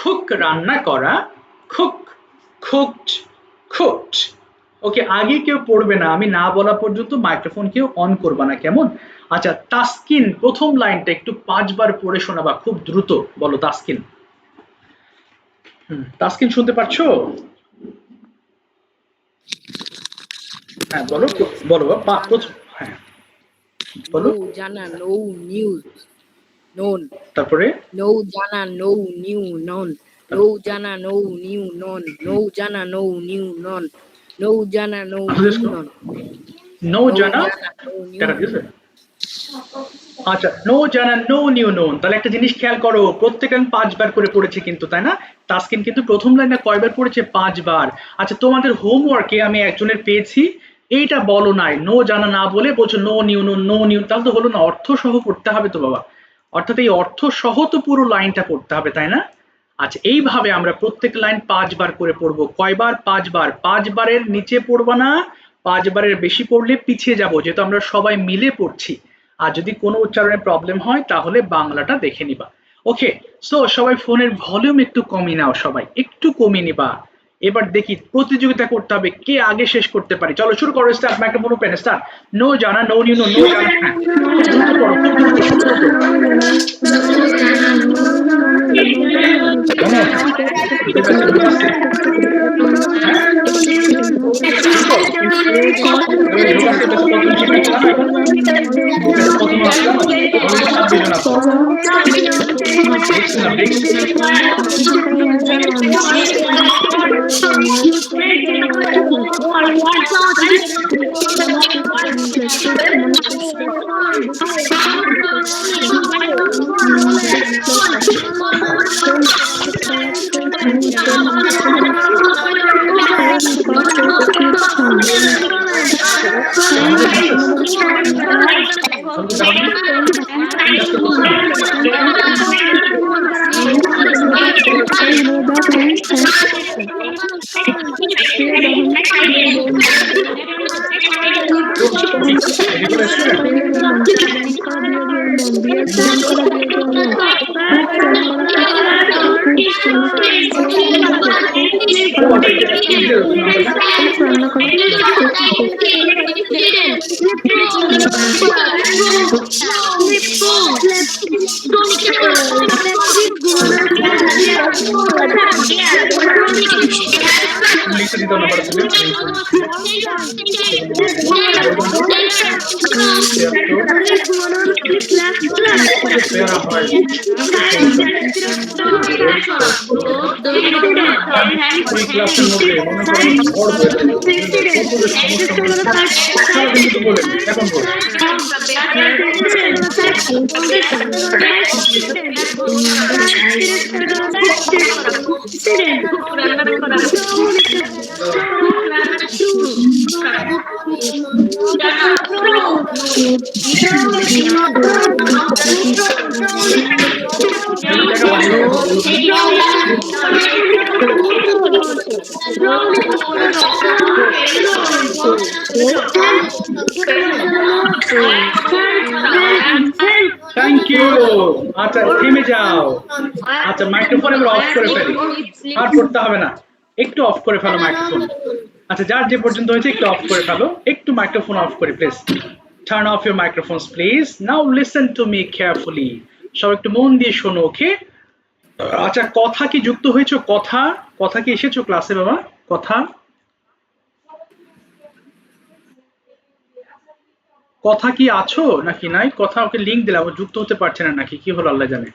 Cook রান্না করা, cook, cooked, cooked. ওকে, আগে কেউ পড়বে না, আমি না বলা পর্যন্ত মাইক্রোফোন কেউ অন করবে না, কেমন? আচ্ছা, তাসকিন প্রথম লাইনটা একটু 5 বার পড়ে শোনাবা খুব দ্রুত, বলো তাসকিন। তাসকিন শুনতে পাচ্ছো? হ্যাঁ বলো, বলো হ্যাঁ বলো। No jana, no news, known. তারপরে No jana, no new, known. No jana, no new, known. No jana, no new, known. No jana, no new, known. Know No জানা jana, no new, কাটা দিয়েছে। known. আচ্ছা, no জানা know knew known. তাহলে একটা জিনিস খেয়াল করো, প্রত্যেক লাইন 5 বার করে পড়েছে কিন্তু, তাই না? তাসকিন কিন্তু প্রথম লাইনে কয়বার পড়েছে? 5 বার। আচ্ছা, তোমাদের হোমওয়ার্কে আমি একজনের পেয়েছি এইটা বলো নাই, নো জানা না বলে বলছো know knew known, know knew, তাহলে তো হলো না, অর্থ সহ পড়তে হবে তো বাবা। অর্থাৎ এই অর্থ সহ তো পুরো লাইনটা পড়তে হবে, তাই না? আচ্ছা, এইভাবে আমরা প্রত্যেক লাইন 5 বার করে পড়বো। কয়বার? 5 বার। 5 বারের নিচে পড়বা না, 5 বারের বেশি পড়লে পিছিয়ে যাব, যেহেতু আমরা সবাই মিলে পড়ছি। আর যদি কোনো উচ্চারণে প্রবলেম হয় তাহলে বাংলাটা দেখে নিবা। ওকে, সো সবাই ফোনের ভলিউম একটু কমিয়ে নাও, সবাই একটু কমিয়ে নিবা। এবার দেখি প্রতিযোগিতা করতে হবে কে আগে শেষ করতে পারে। চলো শুরু করো, start, microphone open, start. Know জানা নো নিউ নো, নো জানা, হ্যাঁ খুব দ্রুত পড়ো, খুব দ্রুত, খুব দ্রুত। জানো, হ্যাঁ ঠিক আছে, ঠিক আছে। হ্যাঁ লোকাসে বেশ কতজন শিক্ষার্থী জানো এখন? বেশ কতজন আছে জানো? অলরেডি 26 জন আছে। দেখছি না, দেখছি। লিখে দিতে নাম্বার আছে। ওই ক্লাসের মধ্যে মনে করেন সমস্যা কিন্তু বলে এখন বল। Thank you. আচ্ছা থেমে যাও। আচ্ছা মাইক্রোফোন এবার অফ করে ফেলি, আর পড়তে হবে না, একটু অফ করে ফেলো মাইক্রোফোন। আচ্ছা যার যে পর্যন্ত হয়েছে একটু অফ করে ফেলো, একটু মাইক্রোফোন অফ করে please. Turn off your microphones please. Now listen to me carefully. সব একটু মন দিয়ে শোনো, ওকে? আচ্ছা, কথা কি যুক্ত হয়েছো? কথা, কথা কি এসেছো ক্লাসে বাবা? কথা, কথা কি আছো নাকি নাই? কথা ওকে লিংক দিলাম, ও যুক্ত হতে পারছে না নাকি, কি হলো আল্লাহ জানে।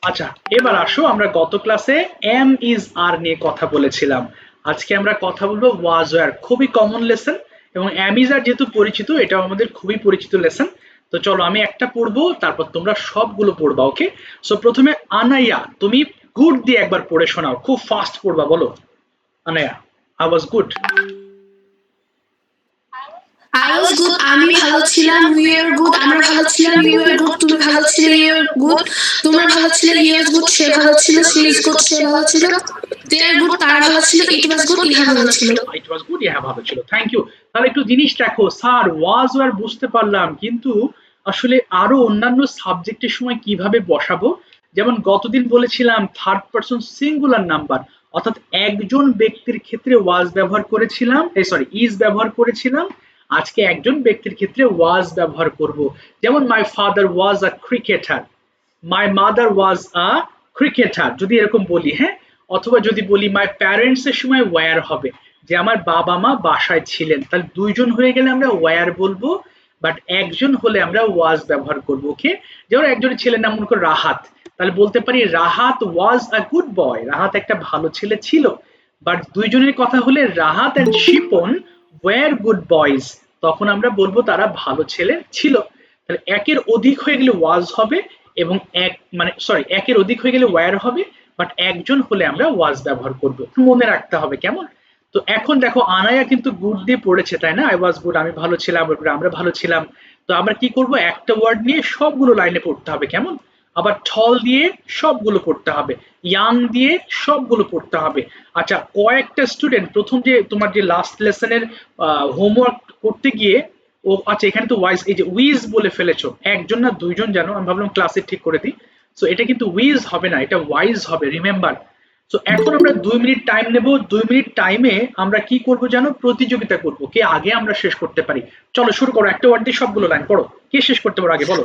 আচ্ছা এবার আসো, আমরা গত ক্লাসে এম ইজ আর নিয়ে কথা বলেছিলাম। আজকে আমরা কথা বলবো ওয়াজ ওয়্যার, খুবই কমন লেসন, এবং এম ইজ আর যেহেতু পরিচিত, এটাও আমাদের খুবই পরিচিত লেসন। তো চলো আমি একটা পড়বো, তারপর তোমরা সবগুলো পড়বা, ওকে? সো প্রথমে আনাইয়া, তুমি গুড দিয়ে একবার পড়ে শোনাও, খুব ফাস্ট পড়বা, বলো Anaya. I was good. I was good, আমি ভালো ছিলাম, we were good, আমরা ভালো ছিলাম, you were good, তুমি ভালো ছিলে, you were good, তোমরা ভালো ছিলে, he was good, সে ভালো ছিল, she is good, সে ভালো ছিল, they are good, তারা ভালো ছিল, it was good, ইহা ভালো ছিল। ইট ওয়াজ গুড, ইহা ভালো ছিল। Thank you. তাহলে একটু জিনিস দেখো, স্যার ওয়াজ ওয়্যার বুঝতে পারলাম, কিন্তু আসলে আরো অন্যান্য সাবজেক্টের সময় কিভাবে বসাবো যেমন গতদিন বলেছিলাম থার্ড পারসন সিঙ্গুলার নাম্বার, অর্থাৎ একজন ব্যক্তির ক্ষেত্রে ওয়াজ ব্যবহার করেছিলাম, ইজ ব্যবহার করেছিলাম। আজকে একজন ব্যক্তির ক্ষেত্রে ওয়াজ ব্যবহার করব। যেমন my father was a cricketer, my mother was a cricketer, যদি এরকম বলি, হ্যাঁ। অথবা যদি বলি মাই প্যারেন্টস এর সময় ওয়্যার হবে, যে আমার বাবা মা বাসায় ছিলেন, তাহলে দুইজন হয়ে গেলে আমরা ওয়্যার বলবো, বাট একজন হলে আমরা ওয়াজ ব্যবহার করবো। ওকে, যেমন একজনের ছেলের নাম মনে করো রাহাত, তাহলে বলতে পারি Rahat was a good boy, Rahat একটা ভালো ছেলে ছিল। বাট দুইজনের কথা হলে Rahat and Shipon were good boys, তখন আমরা বলবো তারা ভালো ছেলে ছিল। তাহলে একের অধিক হয়ে গেলে ওয়াজ হবে, এবং একের অধিক হয়ে গেলে ওয়্যার হবে, বাট একজন হলে আমরা ওয়াজ ব্যবহার করব, মনে রাখতে হবে, কেমন? তো এখন দেখো আনায়া কিন্তু গুড দিয়ে পড়েছে, তাই না? আই ওয়াজ গুড, আমি ভালো ছিলাম, আমরা ভালো ছিলাম। তো আমরা কি করব, একটা ওয়ার্ড নিয়ে সবগুলো লাইনে পড়তে হবে, কেমন? আবার টল দিয়ে সবগুলো পড়তে হবে, ইয়াং দিয়ে সবগুলো পড়তে হবে। আচ্ছা, কয়েকটা স্টুডেন্ট প্রথম যে তোমার যে লাস্ট লেসনের হোমওয়ার্ক করতে গিয়ে, ও আচ্ছা এখানে তো ওয়াইজ, এই যে উইজ বলে ফেলেছো, একজন না দুইজন জানো, আমি ভাবলাম ক্লাসে ঠিক করে দিই। সো এটা কিন্তু উইজ হবে না, এটা ওয়াইজ হবে, রিমেম্বার। তো এখন আমরা 2 মিনিট টাইম নেব, 2 মিনিট টাইমে আমরা কি করব জানো, প্রতিযোগিতা করব, কে আগে আমরা শেষ করতে পারি। চলো শুরু করো, একটা ওয়ার্ড দিয়ে সবগুলো লাইন পড়ো, কে শেষ করতে পারো আগে বলো।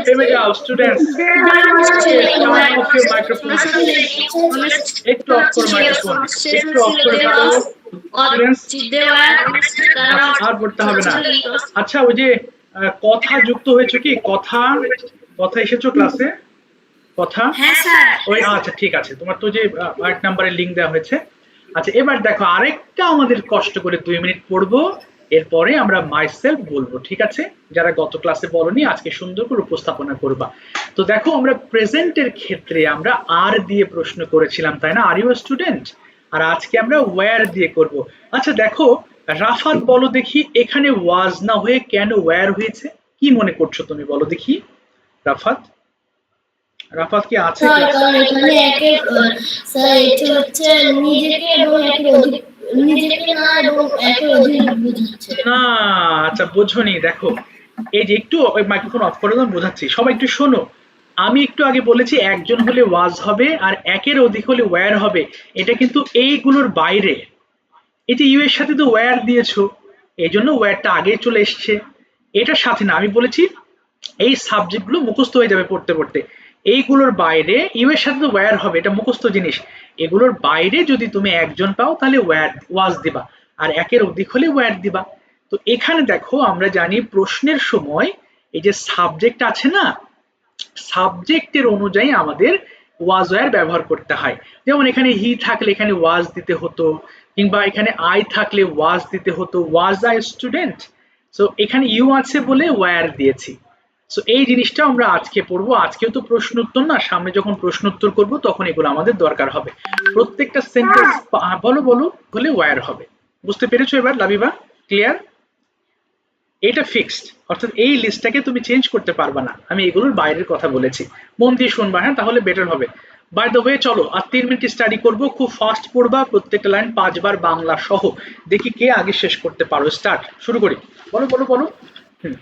থেমে যাও students, turn off your microphone, একটু অফ করো মাইক্রোফোন, একটু অফ করে ফেলো স্টুডেন্টস, আর পড়তে হবে না। আচ্ছা, ওই যে কথা যুক্ত হয়েছে কি, কথা কথা এসেছো ক্লাসে, কথা? হ্যাঁ স্যার। ওই আচ্ছা ঠিক আছে, তোমার তো যে 8 নম্বরের লিংক দেওয়া হয়েছে। আচ্ছা এবার দেখো আরেকটা আমাদের কষ্ট করে 2 মিনিট পড়বো, এরপরে আমরা মাইসেলফ বলবো, ঠিক আছে? যারা গত ক্লাসে বলনি আজকে সুন্দর করে উপস্থাপনা করবা। তো দেখো আমরা প্রেজেন্টের ক্ষেত্রে আমরা আর দিয়ে প্রশ্ন করেছিলাম, তাই না? Are you student? আর আজকে আমরা ওয়্যার দিয়ে করব। আচ্ছা দেখো রাফাত বলো দেখি এখানে ওয়াজ না হয়ে কেন ওয়্যার হয়েছে? কি মনে করছো তুমি, বলো দেখি। রাফাত, রাফাত কি আছে স্যার ক্লাসে? কারণ এখানে একের স্যার এটা হচ্ছে নিজেকে এবং একের অধিক, নিজেকে না এবং একের অধিক বোঝাচ্ছে। না, আচ্ছা বোঝনি। দেখো এই যে একটু মাইক্রোফোন অফ করে দাও, আমি বোঝাচ্ছি, সবাই একটু শোনো। আমি একটু আগে বলেছি একজন হলে ওয়াজ হবে আর একের অধিক হলে ওয়্যার হবে, এটা কিন্তু এইগুলোর বাইরে। এই যে ইউ এর সাথে তো ওয়্যার দিয়েছো, এই জন্য ওয়্যারটা আগে চলে এসছে, এটার সাথে না। আমি বলেছি এই সাবজেক্টগুলো মুখস্থ হয়ে যাবে পড়তে পড়তে, এইগুলোর বাইরে ইউ এর সাথে তো ওয়্যার হবে, এটা মুখস্থ জিনিস। এগুলোর বাইরে যদি তুমি একজন পাও তাহলে ওয়াজ দিবা, আর একের অধিক হলে ওয়্যার দিবা। তো এখানে দেখো আমরা জানি প্রশ্নের সময় এই যে সাবজেক্ট আছে না, সাবজেক্টের অনুযায়ী আমাদের ওয়াজ ওয়্যার ব্যবহার করতে হয়। যেমন এখানে হি থাকলে এখানে ওয়াজ দিতে হতো, কিংবা এখানে আই থাকলে ওয়াজ দিতে হতো, ওয়াজ আই স্টুডেন্ট। সো এখানে ইউ আছে বলে ওয়্যার দিয়েছি। সো এই জিনিসটা আমরা আজকে পড়বো, আজকেও তো প্রশ্ন উত্তর না, সামনে যখন প্রশ্ন উত্তর করবো তখন এগুলো আমাদের দরকার হবে। প্রত্যেকটা সেন্টেন্স বলো বলো বলে ওয়্যার হবে। বুঝতে পেরেছো এবার লাবিবা? ক্লিয়ার? এটা ফিক্সড, অর্থাৎ এই লিস্টটাকে তুমি চেঞ্জ করতে পারবা না। আমি এগুলোর বাইরের কথা বলেছি, মন দিয়ে শুনবা, হ্যাঁ, তাহলে বেটার হবে। বাই দ্য ওয়ে চলো আর 3 মিনিট স্টাডি করব, খুব ফাস্ট পড়বা, প্রত্যেকটা লাইন 5 বার বাংলা সহ। দেখি কে আগে শেষ করতে পারো। স্টার্ট, শুরু করি। বলো বলো বলো। হুম।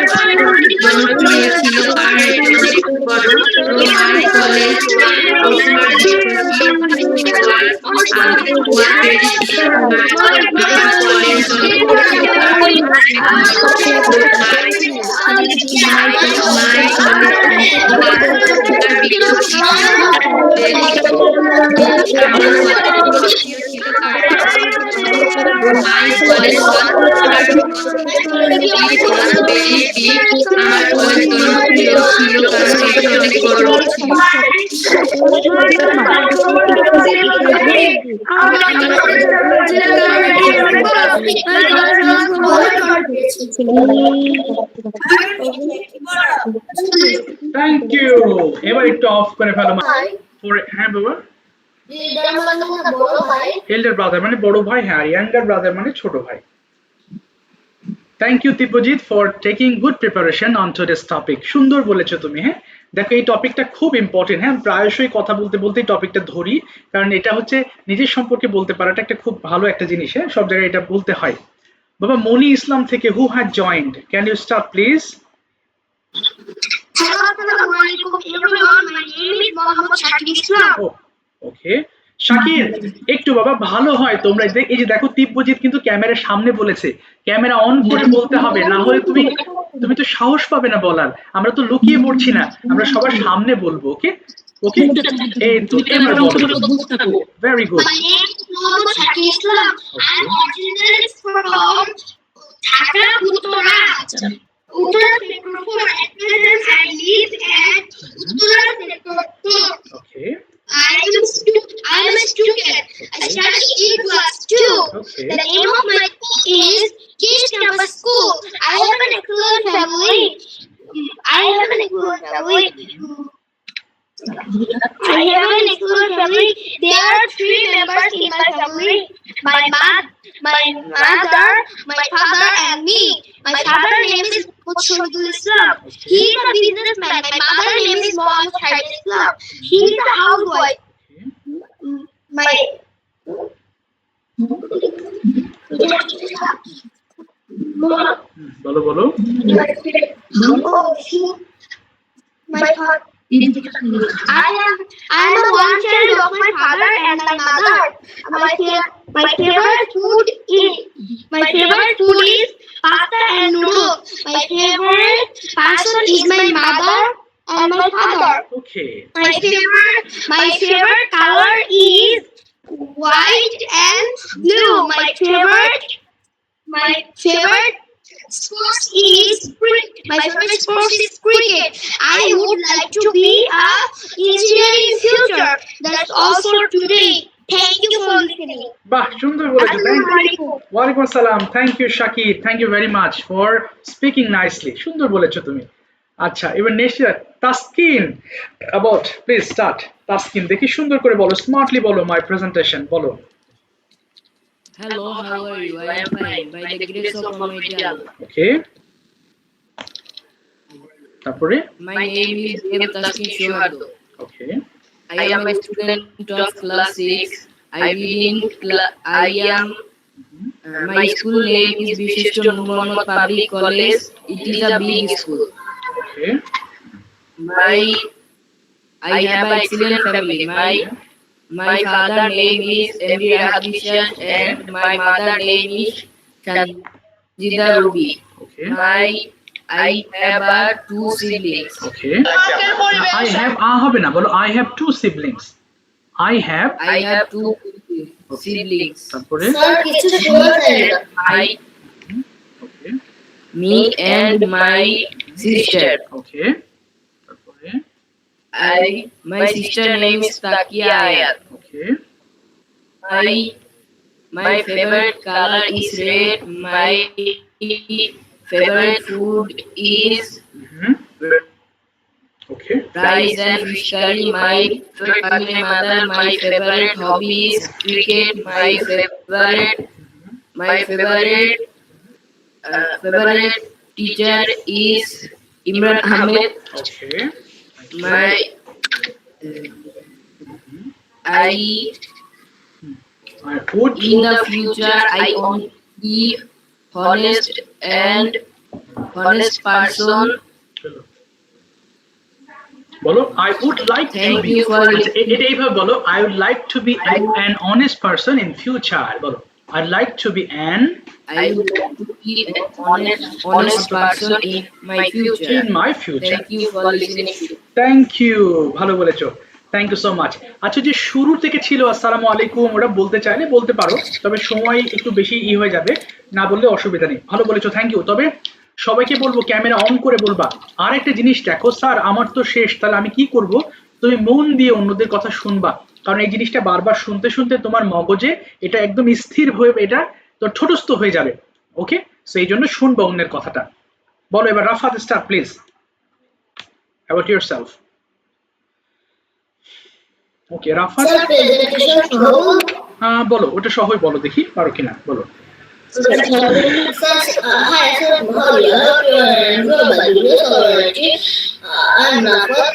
হাতে করে কষ্ট করে জনপ্রিয় ছিল আর অনেক বড় high college popular was very big my college আমার কলেজ জনপ্রিয় ছিল কারণ এটি অনেক বড় ছিল। Thank you. এবার একটু অফ করে ফেলো। হ্যাঁ বাবা। এল্ডার ব্রাদার মানে বড় ভাই, হ্যাঁ, ইয়াঙ্গার ব্রাদার মানে ছোট ভাই। Thank you Dipjit for taking good preparation on today's topic. সুন্দর বলেছো তুমি। হ্যাঁ দেখো এই টপিকটা খুব ইম্পর্টেন্ট। হ্যাঁ প্রায়শই কথা বলতে বলতে এই টপিকটা ধরি, কারণ এটা হচ্ছে নিজের সম্পর্কে বলতে পারাটা একটা খুব ভালো একটা জিনিস। হ্যাঁ সব জায়গায় এটা বলতে হয়। বাবা মনি ইসলাম থেকে, who had joined, can you start please? Hello, Assalamualaikum everyone. My name is Muhammad Shakib Islam. Oh, okay. Shakir একটু বাবা ভালো হয় তোমরা এই যে দেখো তিব্বজিৎ কিন্তু ক্যামেরার সামনে বলেছে ক্যামেরা অন করে বলতে হবে না হলে তুমি তুমি তো সাহস পাবে না বলার আমরা তো লুকিয়ে পড়ছি না আমরা সবার সামনে বলবো ওকে ওকে এই তো এবার বলো very good My name is Mohammed Shakir Islam. I'm originally from Dhaka, Uttarakhand. Uttarakhand Sector 4. At present, I live at Uttarakhand Sector 4. Okay I'm a student. I study in class 2. Okay. The name of my school is Kish Campus School. I have an excellent family. I have an excellent family. I have an excellent family. There are 3 members in my family. My mother, my father, and me. My father name is Shahidul Islam. He is a businessman. My mother name is Mohammed Shahid Islam. He is a housewife. My বলো বলো my father. I am a one child of my father and my mother. My favorite food is pasta and noodles. My favorite person is my mother and my father. Okay My favorite color is white and blue. My favorite sports is cricket. I would like to be a engineer in future. That's all for today. Thank you for listening. বাহ সুন্দর বলেছো thank Assalamualaikum. ওয়ালাইকুম আসসালাম thank you Shakir thank you very much for speaking nicely সুন্দর বলেছো তুমি আচ্ছা এবার next Taskin about please start Taskin দেখি সুন্দর করে বলো স্মার্টলি বলো মাই প্রেজেন্টেশন বলো Hello, how are you? I am fine. By the grace of Almighty Allah. ওকে তারপরে My name is Dev Taskin Shohardo. Okay I am a student of class 6. My school name is Bisheshwar Nur Mohammad Public College. It is a big school. Okay I have an excellent family. My father name is M.D. Rahat Biswas and my mother name is Sanjida Ruby. Okay I have 2 siblings. Okay I have হবে না বলো I have to siblings I have I have 2 siblings. তারপরে Sir, কিছু শোনা যায় না। ওকে Me and my sister. ওকে তারপরে My sister name is Takia Ayat. Okay My favorite color is red. My favorite food is okay rice and fish curry. My favorite family mother. My favorite hobby is cricket. My favorite teacher is Imran Ahmed. Okay I I would in the future I want to be honest person. বলো I would like to Thank be you for এটা এইভাবে বলো I would like to be an honest person in future বলো I'd like to be an I would like to be an honest person in my future. in my future Thank you for listening. Thank you ভালো বলেছো thank you so much আচ্ছা যে শুরু থেকে ছিল আসসালামু আলাইকুম ওটা বলতে চাইলে বলতে পারো তবে সময় একটু বেশি হয়ে যাবে না বললে অসুবিধা নেই ভালো বলেছো থ্যাংক ইউ তবে সবাইকে বলবো ক্যামেরা অন করে বলবা আর একটা জিনিস দেখো স্যার আমার তো শেষ তাহলে আমি কি করব তুমি মন দিয়ে অন্যদের কথা শুনবা কারণ এই জিনিসটা বারবার শুনতে শুনতে তোমার মগজে এটা একদম স্থির হয়ে এটা তো ছোটস্থ হয়ে যাবে ওকে সো এই জন্য শুনবা অন্যের কথাটা বলো এবার Rafat start please about yourself okay Rafat Sir, presentation সহ বলো ওটা সহই বলো দেখি পারো কিনা বলো Hi, sir. How are you? I hope you are enjoying this already. I'm Rafat,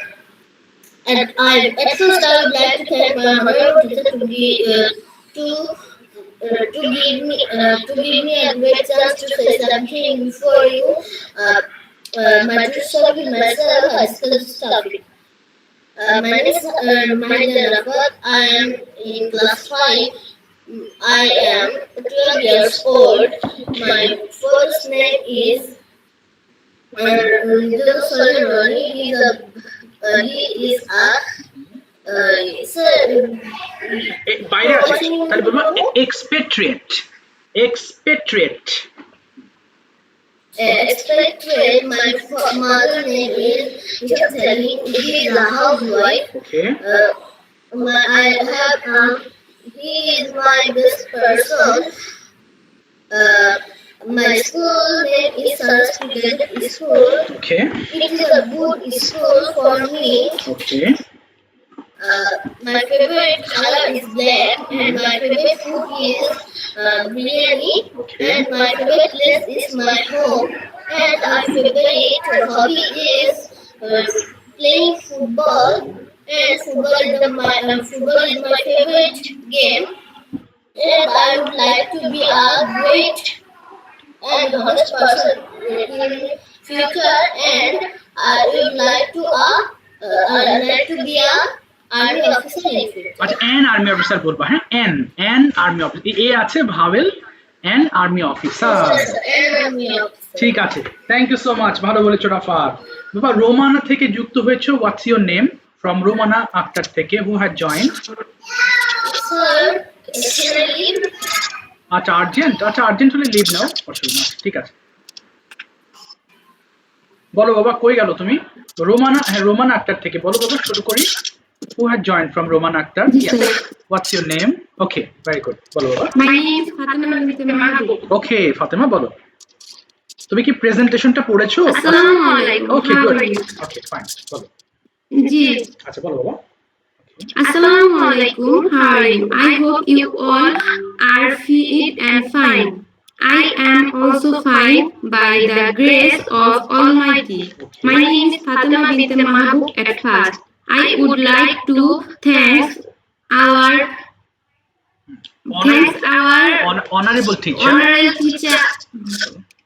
and at first I would like to thank my honorable teacher to give me a great chance to say something before you. My teacher will myself, I still study. My name is Mahida Rafat. I am in class 5. I am 12 years old. My first name is Little Solomon. He is a বাইরে আছে, তাহলে বলবো expatriate. Expatriate. expatriate. My mother name is Mr. Telly. He is a housewife. Okay. I have he is my best person. My school name is Sanskrit School. Okay. It is a good school for me. Okay. My favorite color is black, and my favorite food is biryani. Okay. And my favorite place is my home. And my favorite hobby is playing football. And football is my favorite game. And I would like to be a great and honest person in future. And I would like to be a army officer in future. আচ্ছা an army officer বলবো, হ্যাঁ an army officer, এ আছে vowel, an army officer. And army officer. ঠিক আছে, thank you so much, ভালো বলেছো রাফাত। বাবা রোমানা থেকে যুক্ত হয়েছো, what's your name? From Romana Akter থেকে, who had joined? Sir, can I leave? আচ্ছা আর্জেন্ট হলে লিভ নাও, অসুবিধা নেই, ঠিক আছে। বলো বাবা, কই গেল তুমি? রোমানা, হ্যাঁ রোমানা আক্তার থেকে, বলো বাবা, শুরু করি। Who had joined from Romana Akter? What's your name? Okay, very good, বলো বাবা। My name is Fatima bint Mahabub. ওকে ফাতেমা, বলো। তুমি কি প্রেজেন্টেশনটা পড়েছো? Assalamu alaikum. Okay How good, are you? Okay fine, বলো। Ji. আচ্ছা বলো বাবা। Assalamu alaikum. How are you? I hope you all are fit and fine. I am also fine by the grace of Almighty. My name is Fatima bint Mahabub at first. I would like to thank our honorable teacher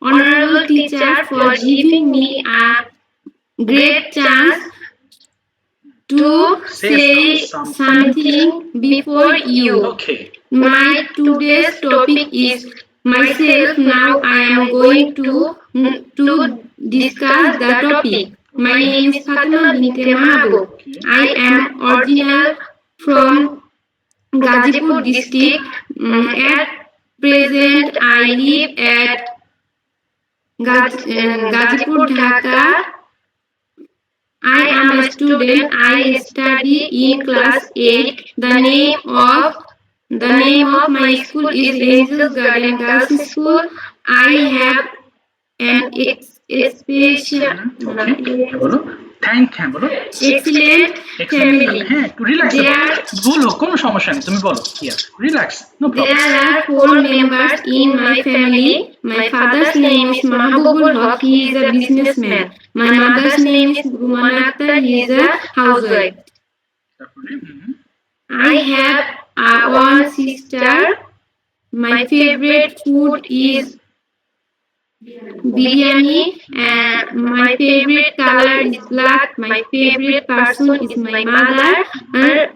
honorable teacher for giving me a great chance to say something before you. Okay. My today's topic is myself. Now I am going to discuss the topic. My name is Fatima bint Mahabub. I am original from Gazipur district. At present, I live at Gazipur, Dhaka. I am a student. I study in class 8. The name of my school is Angels Garden Girls School. I have an special, বলো thank, হ্যাঁ বলো excellent family. হ্যাঁ একটু relax বলো, কোনো সমস্যা নেই, তুমি বলো কি আছে, relax, no problem. There are 4 members in my family. My father's name is Mahabubul Haq. He is a businessman. My mother's name is Rumana Akhtar. He is a housewife. I have one sister. My favorite food is biryani, and my favorite color is black. My favorite person is my mother, and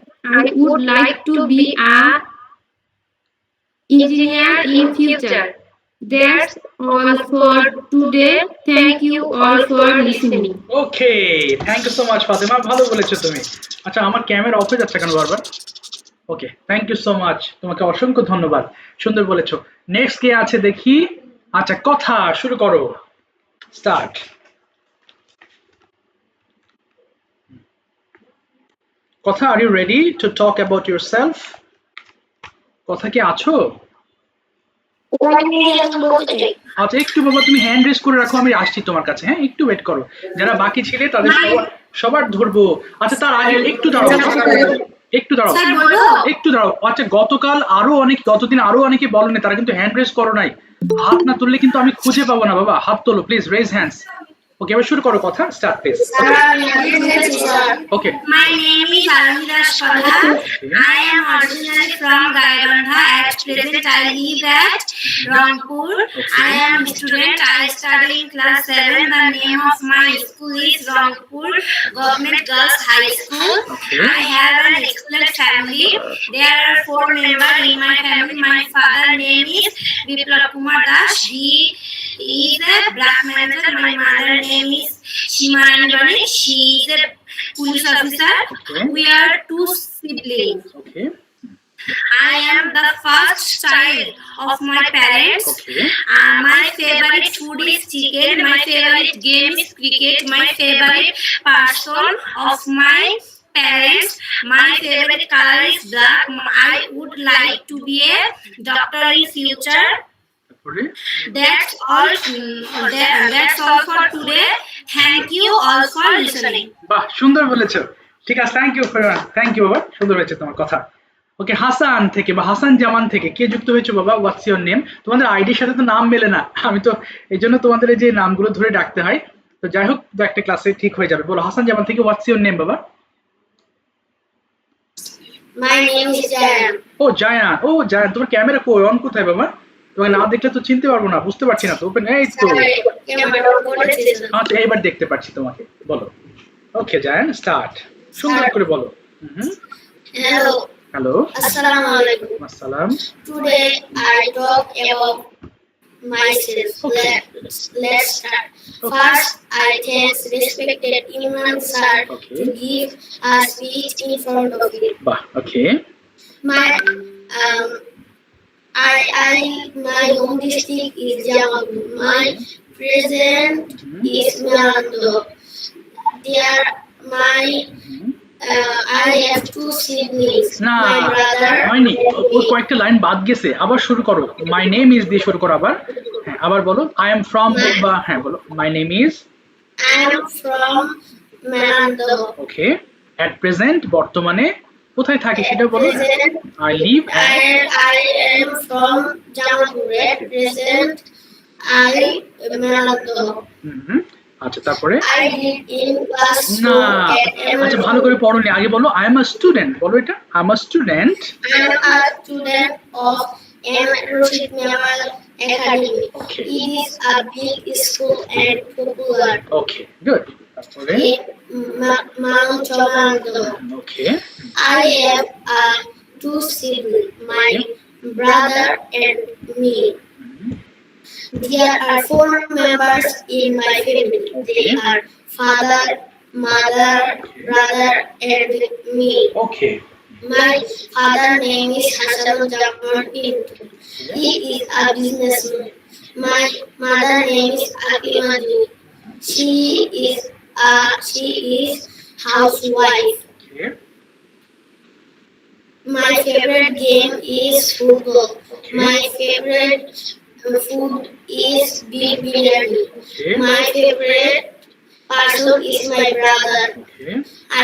I would like to be a engineer in future. That's all for today. Thank you all for listening. Okay, thank you so much Fatema, ভালো বলেছো তুমি। আচ্ছা আমার camera off হয়ে যাচ্ছে কেন বারবার? ওকে, thank you so much, তোমাকে অসংখ্য ধন্যবাদ, সুন্দর বলেছো। নেক্সট কে আছে দেখি? আচ্ছা কথা শুরু করো, স্টার্ট। কথা, are you ready to talk about yourself? কথা কি আছো? আচ্ছা একটু বাবা তুমি হ্যান্ড রেজ করে রাখো, আমি আসছি তোমার কাছে, হ্যাঁ একটু ওয়েট করো, যারা বাকি ছিলে তাদের সবার ধরবো। আচ্ছা তার আগে একটু দাঁড়াও, একটু দাঁড়াও। আচ্ছা গতদিন আরো অনেকে বলেনি, তারা কিন্তু হ্যান্ড রেজ করো নাই। হাত না তুললে কিন্তু আমি খুঁজে পাবো না বাবা, হাত তোলো প্লিজ, রেজ হ্যান্ডস। ওকে, এবার শুরু করো কথা, start please. Okay, My name is Almira Yashpada. I am originally from Gaibandha. At present, I live at Rangpur. I am a student. I study in class 7. The name of my school is Rangpur Government Girls High School. I have an excellent family. There are 4 members in my family. My father name is Biplab Kumar Das. He is a black manager. My mother name is Shimarani Bani. She is a police officer. We are 2 siblings. Okay. I am the first child of my parents. My favorite food is chicken. My favorite game is cricket. My favorite person of my parents. My favorite color is black. I would like to be a doctor in future. তারপরে That's all. That's all for today. Thank you all for listening. বাহ, সুন্দর বলেছো। ঠিক আছে, thank you বাবা, সুন্দর হয়েছে তোমার কথা। ওকে, হাসান থেকে বা হাসান জামান থেকে কে যুক্ত হয়েছে বাবা? হোয়াটস ইওর নেম? তোমাদের আইডির সাথে তো নাম মেলে না, আমি তো এই জন্য তোমাদের এই যে নামগুলো ধরে ডাকতে হয়। তো যাই হোক, দু একটা ক্লাসে ঠিক হয়ে যাবে। বলো হাসান জামান থেকে হোয়াটস ইওর নেম বাবা? My name is Jayan. ও জায়ান, তোমার ক্যামেরা অন কোথায় বাবা? তোমাকে না দেখলে তো চিনতে পারবো না, বুঝতে পারছি না তো। ওপেন, এই তো। আচ্ছা, এইবার দেখতে পাচ্ছি তোমাকে, বলো। ওকে জায়ান, স্টার্ট। সুন্দর করে বলো। Hello. হ্যালো। Assalamu alaikum. আসসালাম। Today I talk about myself. Let's start. First, I thank respected Imam Sir to give a speech in front of you. বাহ, ওকে। My my home district is Jammu. My present is Melando. There, I have 2 siblings. না, My brother. হয়নি, ওর কয়েকটা line বাদ গেছে। আবার শুরু করো, মাই name is দিয়ে শুরু করো আবার। হ্যাঁ, আবার বলো, আই এম ফ্রম, বা হ্যাঁ বলো, my name is. I am from Melando. ওকে। অ্যাট প্রেজেন্ট, বর্তমানে কোথায় থাকি সেটা বলো। Present, I live I am from Jammu. At present, I Melando. আচ্ছা, তারপরে I live in class 2 না, at আচ্ছা ভালো করে পড়োনি, আগে বলো আই এম আ স্টুডেন্ট, বলো এটা। I am a student. I am a student of M. Rashid Memal Academy. Okay. It is a big school and popular okay, good. তারপরে in Mount Cholando. Okay. I have 2 siblings, my brother and me. There are 4 members in my family. They are father, mother, brother, and me. Okay. My father name is Hassan Jamal Pinto. He is a businessman. My mother name is Akima Ji. She is housewife. Okay. My favorite game is football. My favorite food is beef biryani. Okay. My favorite person is my brother. Okay.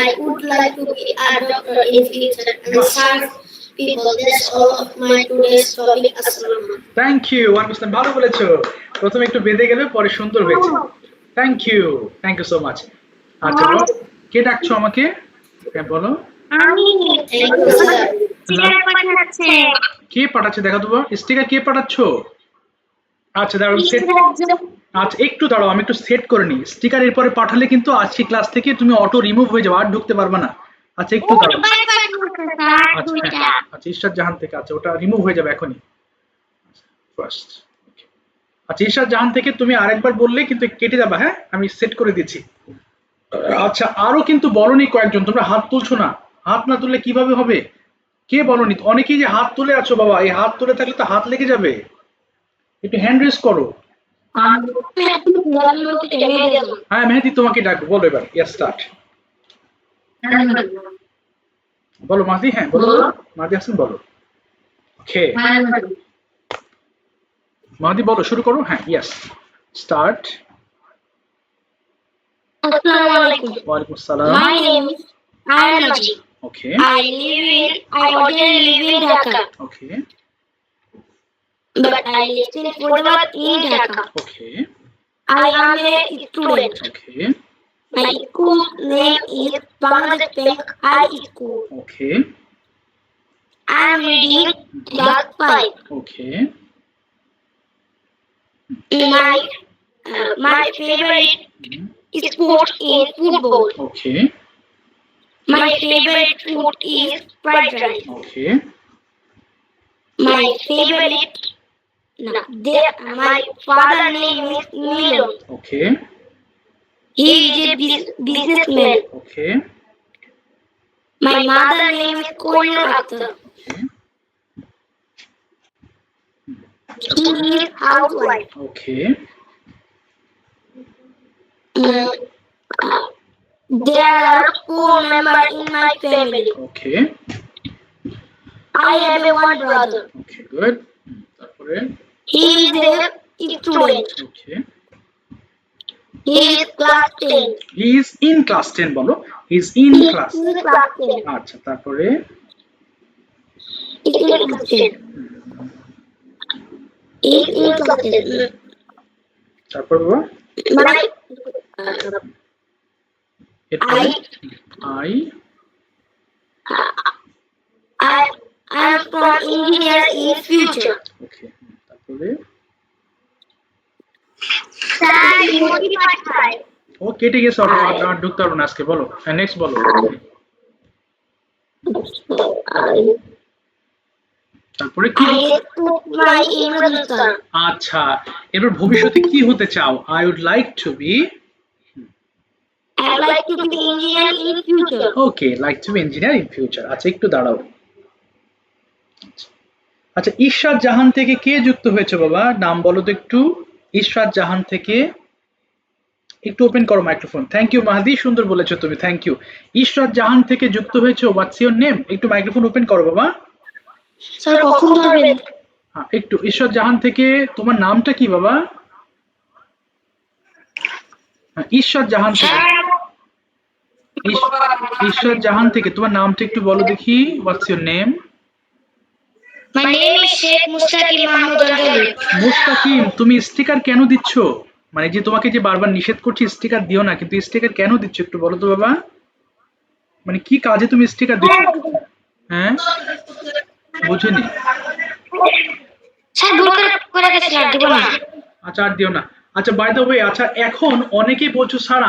I would like to be a doctor in future and serve people. That's all of my today's topic. Assalamu. Thank you, ওয়ান ভালো বলেছো। প্রথমে একটু বেঁধে গেলে, পরে সুন্দর হয়েছে। Thank you so much. আচ্ছা বলো, কে ডাকছো আমাকে? হ্যাঁ বলো। Thank you, sir. কে পাঠাচ্ছে দেখা তো, স্টিকার কে পাঠাচ্ছো? আচ্ছা দাঁড়াও, সেট। আচ্ছা একটু দাঁড়াও, আমি একটু সেট করে নিই। স্টিকার এরপরে পাঠালে কিন্তু আজকে ক্লাস থেকে তুমি অটো রিমুভ হয়ে যাবে, আর ঢুকতে পারবে না। আচ্ছা একটু দাঁড়াও। আচ্ছা হ্যাঁ, আচ্ছা ইরশাদ জাহান থেকে, আচ্ছা ওটা রিমুভ হয়ে যাবে এখনই। ফার্স্ট, আচ্ছা ইরশাদ জাহান থেকে তুমি আরেকবার বললে কিন্তু কেটে যাবে। হ্যাঁ, আমি সেট করে দিচ্ছি। আচ্ছা, আরো কিন্তু বলনি কয়েকজন, তোমরা হাত তুলছো না। হাত না তুললে কিভাবে হবে? কে বলনি? অনেকেই যে হাত তুলে আছো বাবা, এই হাত তুলে থাকলে তো হাত লেগে যাবে। একটু হ্যান্ড রেজ করো। হ্যাঁ মেহেদি, তোমাকে ডাকবো, বলো এবার। Yes, start. বলো মাহদি। হ্যাঁ বলো, মাহদি হাসান বলো। ওকে মাহদি বলো, শুরু করো। হ্যাঁ, ইয়েস, স্টার্ট। ওয়ালাইকুম আসসালাম। My name is Ayamaji. Okay I ordinarily live in Dhaka, okay but I live in Fordabad in Dhaka. Okay I am a student. Okay My school name is Bangladesh Bank High School. Okay. I'm reading class 5. Okay. My favorite sport is football. Okay. My favorite food is fried rice. Okay. My favorite my father name is Milon. Okay. He is a businessman. Okay. My mother name is Koinur Akhtar. Okay. He is housewife. Okay. There are 4 members in my family. Okay. I have a one brother. Okay, good. তারপরে He is a student. Okay. He is class 10. He is in class 10 বলো। He is in class। He is class 10. আচ্ছা, তারপরে He is in class 10. He is in class 10. তারপর বাবা My I am from engineer in future. ওকে, তারপরে Sir, motivated. ও কেটে গেছে আর ঢুকতে পারবো না আজকে, বলো। হ্যাঁ, নেক্সট বলো। তারপরে কি? I took my English. আচ্ছা, এবার ভবিষ্যতে কি হতে চাও? I would like to be I like to be engineer in future. Okay, like to be engineer in future. আচ্ছা, একটু দাঁড়াও। আচ্ছা, ইশরাত জাহান থেকে কে যুক্ত হয়েছে বাবা? নাম বলো তো একটু। ইশরাত জাহান থেকে, একটু ওপেন করো মাইক্রোফোন। থ্যাংক ইউ মাহাদি, সুন্দর বলেছো তুমি, থ্যাংক ইউ। ইশরাত জাহান থেকে যুক্ত হয়েছে, হোয়াটস ইওর নেম? একটু মাইক্রোফোন ওপেন করো বাবা। Sir, কখন ধরবেন? হ্যাঁ, একটু। ইশরাত জাহান থেকে তোমার নামটা কি বাবা? হ্যাঁ, ইশরাত জাহান থেকে, ইশরাত জাহান থেকে তোমার নামটা একটু বলো দেখি, হোয়াটস your name? My name is Sheikh Mustaqim Mahmoud Anjali. মুস্তাকিম, তুমি স্টিকার কেন দিচ্ছ? মানে যে তোমাকে যে বারবার নিষেধ করছি স্টিকার দিও না, কিন্তু স্টিকার কেন দিচ্ছ একটু বলো তো বাবা। মানে কি কাজে তুমি স্টিকার দিচ্ছ? হ্যাঁ, বুঝিনি। স্যার ভুল করে গেছি, আর দিব না। আচ্ছা, আর দিও না। আচ্ছা, বাই দ্য ওয়ে, আচ্ছা এখন অনেকেই বলছো স্যার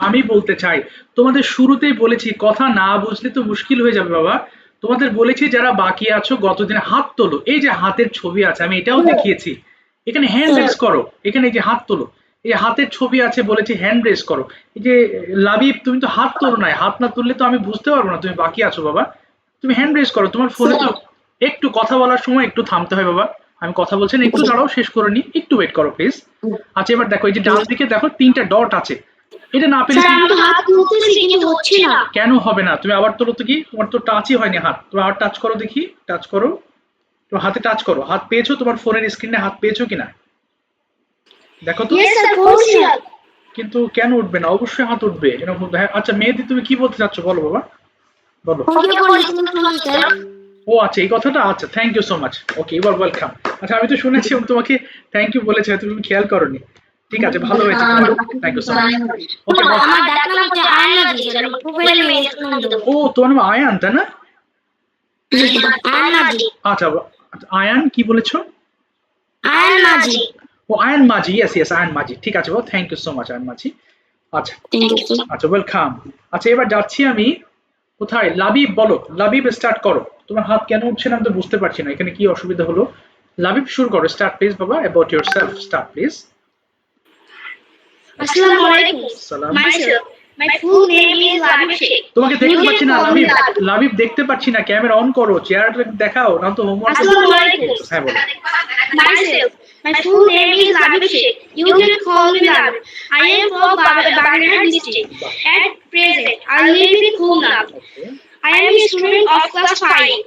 আমি বলতে চাই, তোমাদের শুরুতেই বলেছি কথা না বুঝলে তো মুশকিল হয়ে যাবে বাবা। তোমাদের বলেছি যারা বাকি আছো গতদিন হাত তোলো। এই যে হাতের ছবি আছে, আমি এটাও দেখিয়েছি। এখানে হ্যান্ড রেজ করো, এখানে এই যে হাত তোলো, এই হাতের ছবি আছে, বলেছি হ্যান্ড রেজ করো। এই যে লাবিব, তুমি তো হাত তোলো না, হাত না তুললে তো আমি বুঝতে পারবো না তুমি বাকি আছো বাবা। তুমি হ্যান্ড রেজ করো। তোমার ফোনে তো একটু কথা বলার সময় একটু থামতে হয় বাবা। আমি কথা বলছি না, একটু দাঁড়াও, শেষ করে নি, একটু ওয়েট করো প্লিজ। আচ্ছা, এবার দেখো এই যে ডান দিকে দেখো 3টা ডট আছে, এটা না পেলে স্যার আমি তো হাত তুলতেছি কিন্তু হচ্ছে না। কেন হবে না? তুমি আবার তোলো তো, কি তোমার তো টাচই হয়নি হাত। তুমি আবার টাচ করো দেখি, টাচ করো, তোমার হাতে টাচ করো। হাত পেয়েছো? তোমার ফোনের স্ক্রিনে হাত পেয়েছো কিনা দেখো তো। Yes স্যার, করছি। কিন্তু কেন উঠবে না? অবশ্যই হাত উঠবে এরকম। আচ্ছা মেহেদি, তুমি কি বলতে চাচ্ছ বলো বাবা, বলো। ওকে করে শুনুন স্যার। ও আচ্ছা, এই কথাটা। আচ্ছা, থ্যাংক ইউ সো মাচ। ওকে, এবার ওয়েলকাম। আচ্ছা, আমি তো শুনেছি তোমাকে থ্যাংক ইউ বলেছে, তুমি খেয়াল করোনি। ঠিক আছে, ভালো হয়েছে, থ্যাংক ইউ সো মাচ। ওকে, আমার ডাক নাম হচ্ছে আয়না জি স্যার, প্রোফাইল নেমে শুনুন তো। ও তোমার নাম আয়ান তাই না? আয়না জি। আচ্ছা, আয়ান কি বলেছো? আয়না জি। ও আয়ান মাঝি, ইয়েস ইয়েস, আয়ান মাঝি। ঠিক আছে বাবা, thank you so much Ayan Majhi. আচ্ছা থ্যাংক ইউ স্যার। আচ্ছা, ওয়েলকাম। আচ্ছা, এবার যাচ্ছি আমি কোথায়? লাবিব বলো, লাবিব স্টার্ট করো। তোমার হাত কেন উঠছে না আমি তো বুঝতে পারছি না, এখানে কি অসুবিধা হলো? লাবিব শুরু করো, স্টার্ট প্লিজ বাবা। About yourself, start please. আসসালামু আলাইকুম। সালাম। Myself, my full name is Labib Sheikh. তোমাকে দেখতে পাচ্ছি না লাবিব, Labib. লাবিব দেখতে পাচ্ছি না। ক্যামেরা অন করো, চেয়ার দেখাও না তো হোমওয়ার্ক। আসসালামু আলাইকুম। হ্যাঁ বলো। Myself, my full name is Labib Sheikh. You can call me Labib. I am from Baganghar district. At present, I live in Khulna. I am a student of class 5.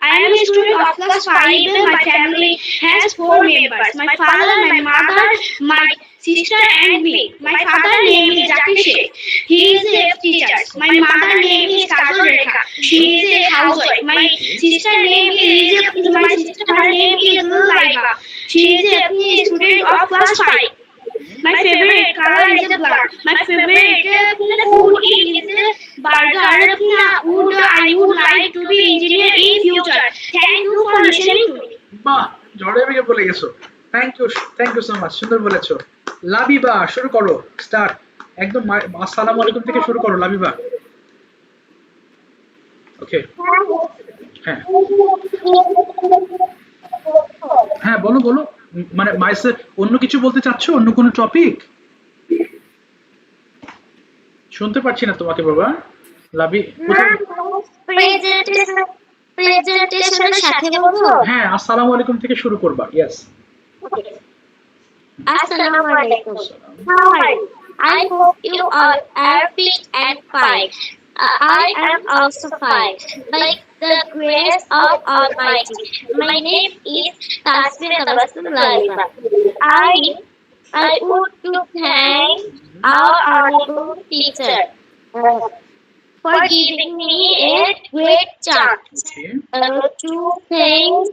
I am a student of class 5 and my family has 4 members. My father, my mother, my sister and me. My father name is Zakir Sheikh. He is a teacher. My mother name is Kajol Rekha. She is a housewife. My sister name is Laiba. She is a student of class 5. My favorite color is a black. My favorite food is a burger. I would like to be engineer in future. Thank you for listening to me. বাহ, ঝড়ে বেগে বলে গেছো। Thank you so much, সুন্দর বলেছো। লাবিবা শুরু করো, start. একদম আসসালামু আলাইকুম থেকে শুরু করো লাবিবা। ওকে, হ্যাঁ হ্যাঁ বলো বলো। মানে মাইসেল অন্য কিছু বলতে চাচ্ছো, অন্য কোনো টপিক? শুনতে পাচ্ছি না তোমাকে বাবা। লাবি কোথায়? প্রেজেন্টেশনের সাথে বলবো। হ্যাঁ, আসসালামু আলাইকুম থেকে শুরু করবা। Yes. Assalamu alaikum. How are you? I hope you all are fit and fine. I am also fine. By the grace of Almighty. My name is Tasmin Tabassum Laliba. I would to thank our honorable teacher for giving me a great chance okay, to think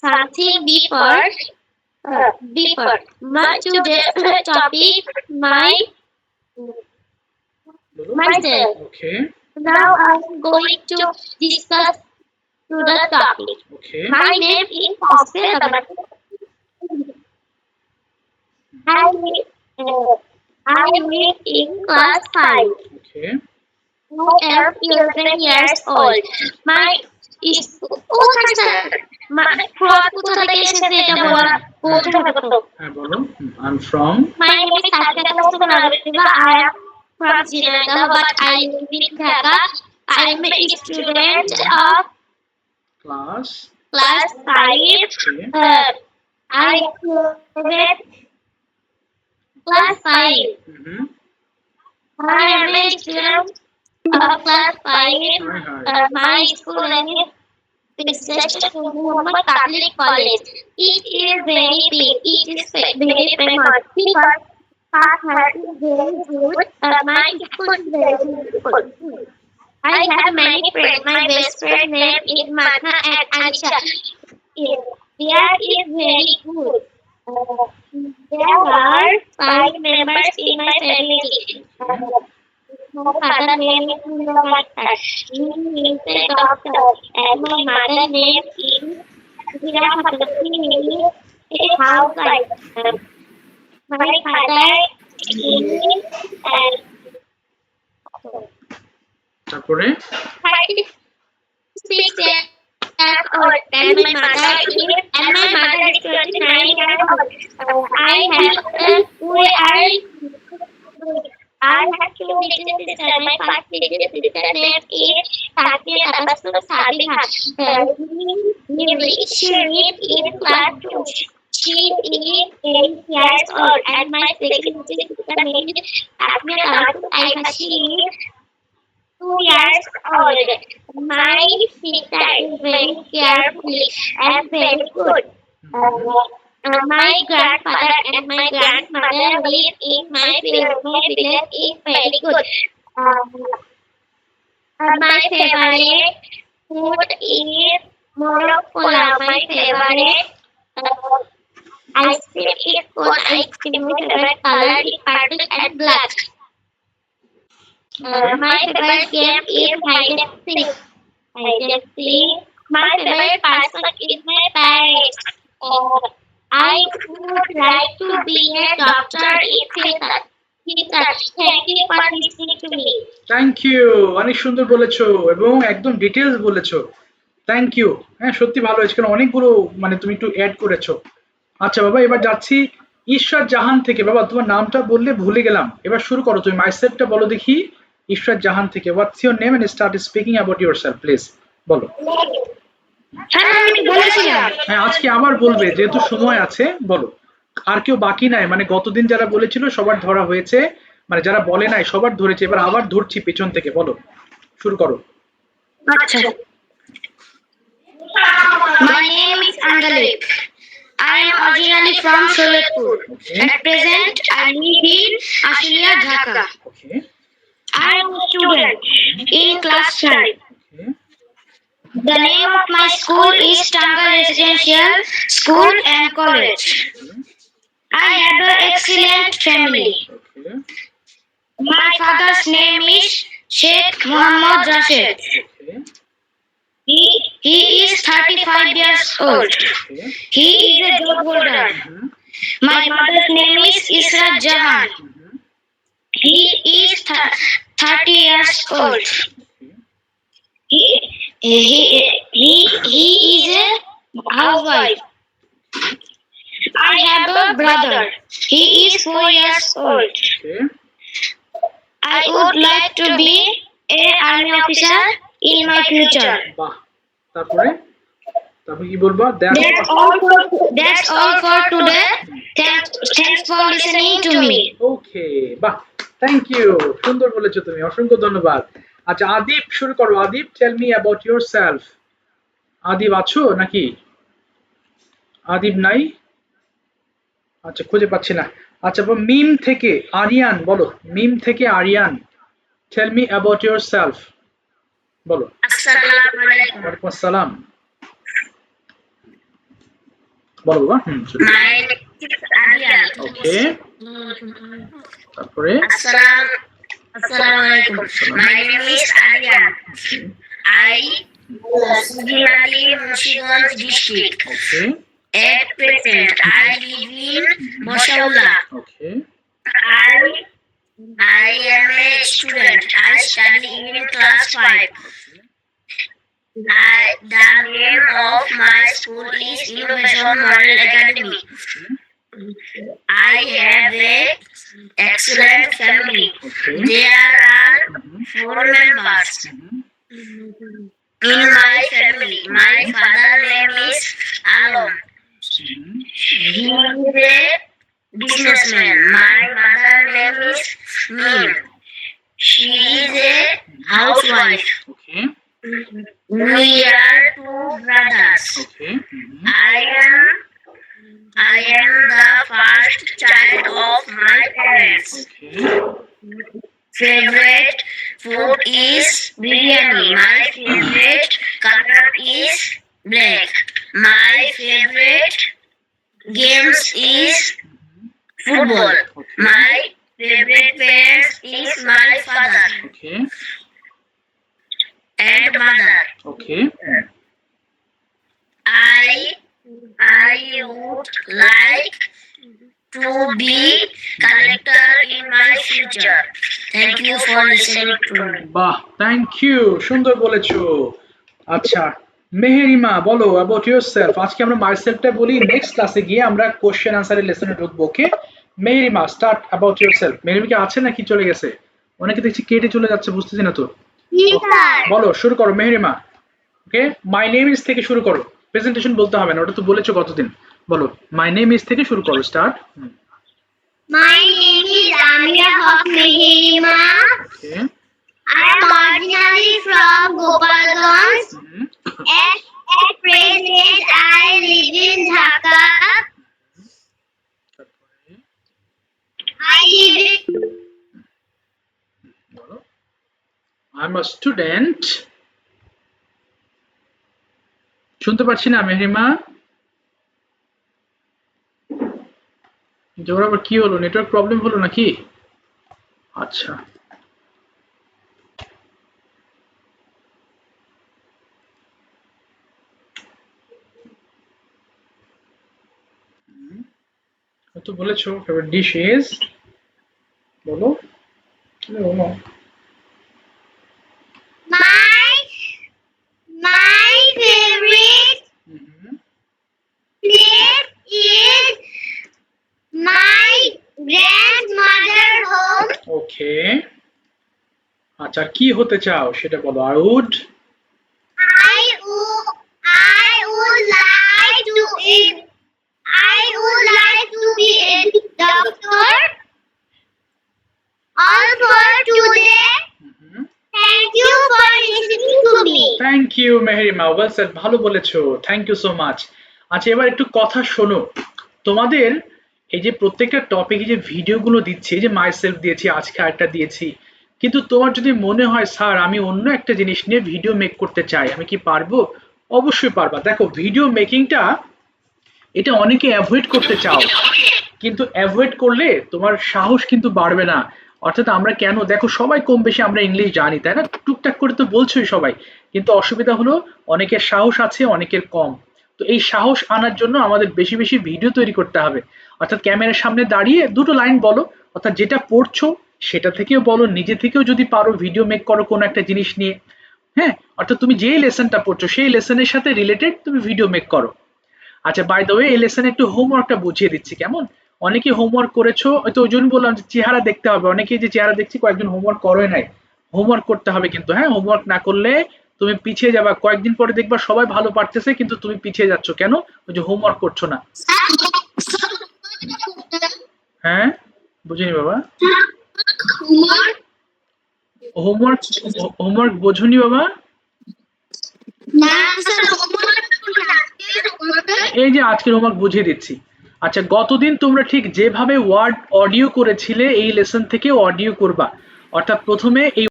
something deeper. My today's topic, myself. Okay, Now I'm going to discuss to the topic. Okay, My name is Oscar Tabassum. I live in class 5. Okay, I am 11 years old. My is কোথা থেকে এসেছে এটা বলা বলতে হবে তো। হ্যাঁ বলো। I am from. My name is Tasmin Tabassum Laliba. I am from Zinada, but I live in Dhaka. I am a student of class. class 5. Okay, I graduated class 5. I am a student of class 5. My school name is Muhammad Public College. It is very big. It is very famous because our health is very good. My school is very good. I have many friends. My best friend name is Magna and Anisha. There is very good. There are 5 members in my family. My father name is Munawar. He is a doctor. And my mother name is Hira Khatun. He is a housewife. My father is তারপরে 36 years old. And my mother is 29 years old. I have two little sisters. My first little sister name is Tasmin Tabassum Sabiha. She lives in class 2. She is 8 years old. And my second little sister name is Tasmin Tabassum Aiha. She is 2 years old. My sister is very careful and very good. My grandfather and my grandmother live in my village is very good. My favorite food is Morocco. My favorite ice cream is cone ice cream. My favorite color is purple and black. My favorite game is hide and seek. My favorite person is my parents. I would like to be a doctor in future. Thank you for listening to me. Thank you, অনেক সুন্দর বলেছো এবং একদম details বলেছো। Thank you. হ্যাঁ সত্যি ভালো হয়েছে, কারণ অনেকগুলো মানে তুমি একটু অ্যাড করেছো। আচ্ছা বাবা, এবার যাচ্ছি ঈশ্বর জাহান থেকে। বাবা তোমার নামটা বললে ভুলে গেলাম, এবার শুরু করো। তুমি মাইসেলফটা বলো দেখি। ঈশ্বর জাহান থেকে, what's your name and start speaking about yourself please, বলো। হ্যাঁ আজকে আবার বলবে, যেহেতু সময় আছে বলো। আর কেউ বাকি নাই, মানে গতদিন যারা বলেছিল সবার ধরা হয়েছে, মানে যারা বলে নাই সবার ধরেছে, এবার আবার ধরছি পেছন থেকে, বলো শুরু করো। My name is Angalik. I am originally from Solatpur. At present, I live in Ashulia, Dhaka. Okay, I am a student in class 5. Okay, The name of my school is Tanga Residential School and College. I have an excellent family. Okay. My father's name is Sheikh Muhammad Rashid. Okay. He is 35 years old. Okay. He is a job holder. Mhm. My mother's name is Isra Jahan. Mhm. He is 30 years old. He is a housewife. I have a brother. He is 4 years old. Okay. I would like to be an army officer in my future. বাহ, তারপরে কি বলবা? That's all for today. Thanks for listening to me. ওকে, বাহ, thank you, সুন্দর বলেছো তুমি, অসংখ্য ধন্যবাদ। আচ্ছা আদিব শুরু করো। Adib, tell me about yourself. Adib আছো নাকি? আদিব নাই? আচ্ছা খুঁজে পাচ্ছি না। আচ্ছা মিম থেকে আরিয়ান বলো, মিম থেকে Aryan, tell me about yourself বলো। Assalamu alaikum. ওয়ালাইকুম আসসালাম, বলো বাবা। My name is Aryan. ওকে, তারপরে Assalamu alaikum. My name is Aryan. I originally Munshiganj district. Okay At present, I live in Moshaula. Okay I am a student. I study in class 5. The name of my school is Innovation Model Academy. I have a excellent family. There are 4 members in my family. My father's name is Alom. He is a businessman. My mother's name is Neem. She is a housewife. Okay We are 2 brothers. Okay I am the first child of my parents. Okay Favorite food is biryani. My favorite color is black. My favorite games is football. My favorite parents is my father okay and mother. Okay I would like to be collector in my future. Thank you for listening to me. বাহ, thank you, সুন্দর বলেছো। আচ্ছা মেহেরিমা বলো about yourself. আজকে আমরা মাইসেলফটা বলি, next ক্লাসে গিয়ে আমরা কোশ্চেন আনসারের লেসনে ঢুকবো। Okay Meherima, start about yourself. Meherima কি আছে নাকি চলে গেছে? অনেকে দেখছি কেটে চলে যাচ্ছে, বুঝতেছি না তো। বলো, শুরু করো মেহেরিমা। ওকে, মাই নেম ইজ থেকে শুরু করো, প্রেজেন্টেশন বলতে হবে না, ওটা তো বলেছো গতদিন। বলো মাই নেম ইজ থেকে শুরু করো, start. My name is Amira Haq Meherima. Okay I am originally from Gopalganj. At present, I live in Dhaka. I live in বলো আই এম আ স্টুডেন্ট। শুনতে পাচ্ছি না মেহেরিমা, জোর আবার কি হলো, নেটওয়ার্ক প্রবলেম হলো নাকি? আচ্ছা তো বলেছো ফেভারিট ডিশ ইজ, বলো বলো। my favorite place is my grandmother home. ওকে আচ্ছা, কি হতে চাও সেটা বলো। I would I would like to be a doctor. All for today. Thank you for listening to me. Thank you Meherima, well said, ভালো বলেছো, থ্যাংক ইউ সো মাচ। আচ্ছা এবার একটু কথা শোনো, তোমাদের এই যে প্রত্যেকটা টপিকে যে ভিডিওগুলো দিচ্ছি, এই যে মাই সেলফ দিয়েছি, আজকে আরেকটা দিয়েছি, কিন্তু তোমার যদি মনে হয় স্যার আমি অন্য একটা জিনিস নিয়ে ভিডিও মেক করতে চাই, আমি কি পারবো? অবশ্যই পারবা। দেখো ভিডিও মেকিংটা এটা অনেকে অ্যাভয়েড করতে চাও, কিন্তু অ্যাভয়েড করলে তোমার সাহস কিন্তু বাড়বে না। অর্থাৎ আমরা কেন দেখো সবাই কম বেশি আমরা ইংলিশ জানি তাই না, টুকটাক করে তো বলছোই সবাই, কিন্তু অসুবিধা হলো অনেকের সাহস আছে অনেকের কম। তো এই সাহস আনার জন্য আমাদের বেশি বেশি ভিডিও তৈরি করতে হবে। অর্থাৎ ক্যামেরার সামনে দাঁড়িয়ে দুটো লাইন বলো, অর্থাৎ যেটা পড়ছো সেটা থেকেও বলো, নিজে থেকেও যদি পারো ভিডিও মেক করো কোনো একটা জিনিস নিয়ে। হ্যাঁ, অর্থাৎ তুমি যেই লেসনটা পড়ছো সেই লেসনের সাথে রিলেটেড তুমি ভিডিও মেক করো। আচ্ছা বাই দ্য ওয়ে এই লেসনে একটু হোমওয়ার্কটা বুঝিয়ে দিচ্ছি কেমন। অনেকে হোমওয়ার্ক করেছো, তো ওই জন্য বললাম যে চেহারা দেখতে হবে, অনেকেই যে চেহারা দেখছি কয়েকজন হোমওয়ার্ক করে নাই। হোমওয়ার্ক করতে হবে কিন্তু, হ্যাঁ হোমওয়ার্ক না করলে তুমি পিছিয়ে যাবা, কয়েকদিন পরে দেখবা সবাই ভালো পারতেছে কিন্তু তুমি পিছিয়ে যাচ্ছ কেন, ওই যে হোমওয়ার্ক করছো না। হ্যাঁ বুঝিনি বাবা, হোমওয়ার্ক হোমওয়ার্ক বোঝনি বাবা। না স্যার এই যে আজকের হোমওয়ার্ক বুঝিয়ে দিচ্ছি। আচ্ছা গতদিন তোমরা ঠিক যেভাবে ওয়ার্ড অডিও করেছিলে এই লেসন থেকে অডিও করবা। অর্থাৎ প্রথমে এই